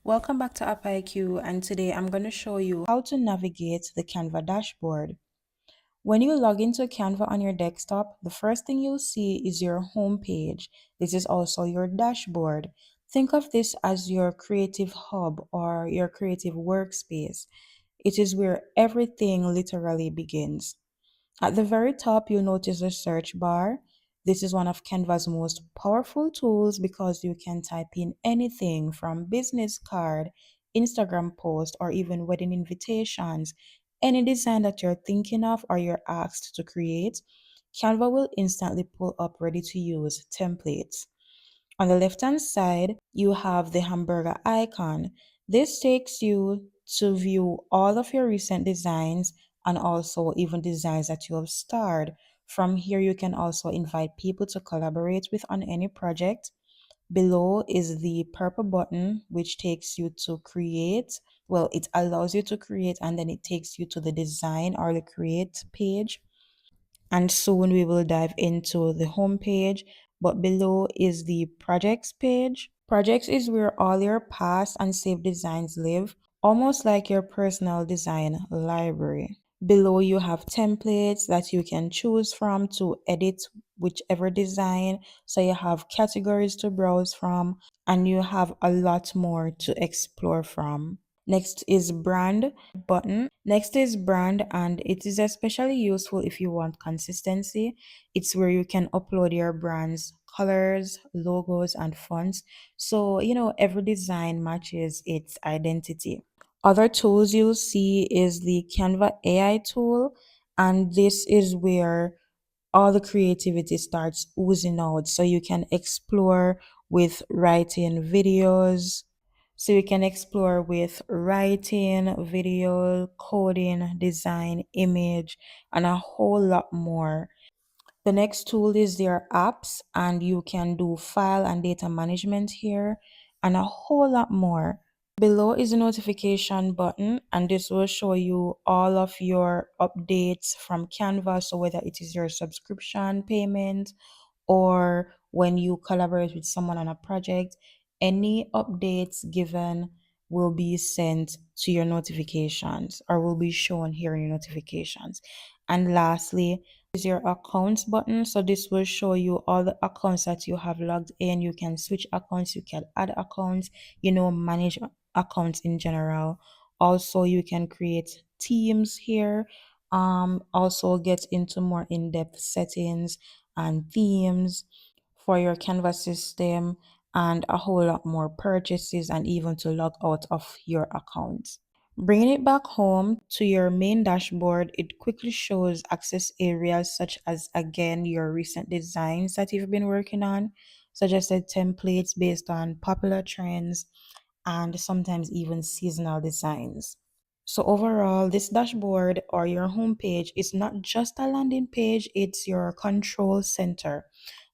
Welcome back to App IQ, and today I'm going to show you how to navigate the Canva dashboard. When you log into Canva on your desktop, the first thing you'll see is your home page. This is also your dashboard. Think of this as your creative hub or your creative workspace. It is where everything literally begins. At the very top, you'll notice a search bar. This is one of Canva's most powerful tools because you can type in anything from business card, Instagram post, or even wedding invitations. Any design that you're thinking of or you're asked to create, Canva will instantly pull up ready to use templates. On the left hand side, you have the hamburger icon. This takes you to view all of your recent designs and also even designs that you have starred. From here, you can also invite people to collaborate with on any project. Below is the purple button, which takes you to create. Well, it allows you to create and then it takes you to the design or the create page, and soon we will dive into the home page. But below is the projects page. Projects is where all your past and saved designs live, almost like your personal design library. Below you have templates that you can choose from to edit whichever design. So you have categories to browse from and you have a lot more to explore from. Next is brand button. Next is brand, and it is especially useful if you want consistency. It's where you can upload your brand's colors, logos, and fonts. So, every design matches its identity. Other tools you'll see is the Canva AI tool, and this is where all the creativity starts oozing out. So you can explore with writing videos. So you can explore with writing, video, coding, design, image, and a whole lot more. The next tool is their apps, and you can do file and data management here, and a whole lot more. Below is a notification button, and this will show you all of your updates from Canva. So whether it is your subscription payment or when you collaborate with someone on a project, any updates given will be sent to your notifications or will be shown here in your notifications. And lastly is your accounts button. So this will show you all the accounts that you have logged in. You can switch accounts, you can add accounts, manage accounts in general. Also, you can create teams here. Also get into more in-depth settings and themes for your Canva system and a whole lot more purchases and even to log out of your account. Bringing it back home to your main dashboard, it quickly shows access areas such as, again, your recent designs that you've been working on, suggested templates based on popular trends, and sometimes even seasonal designs. So overall, this dashboard or your homepage is not just a landing page, it's your control center.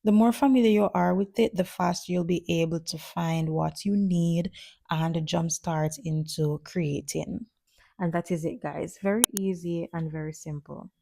The more familiar you are with it, the faster you'll be able to find what you need and jumpstart into creating. And that is it, guys. Very easy and very simple.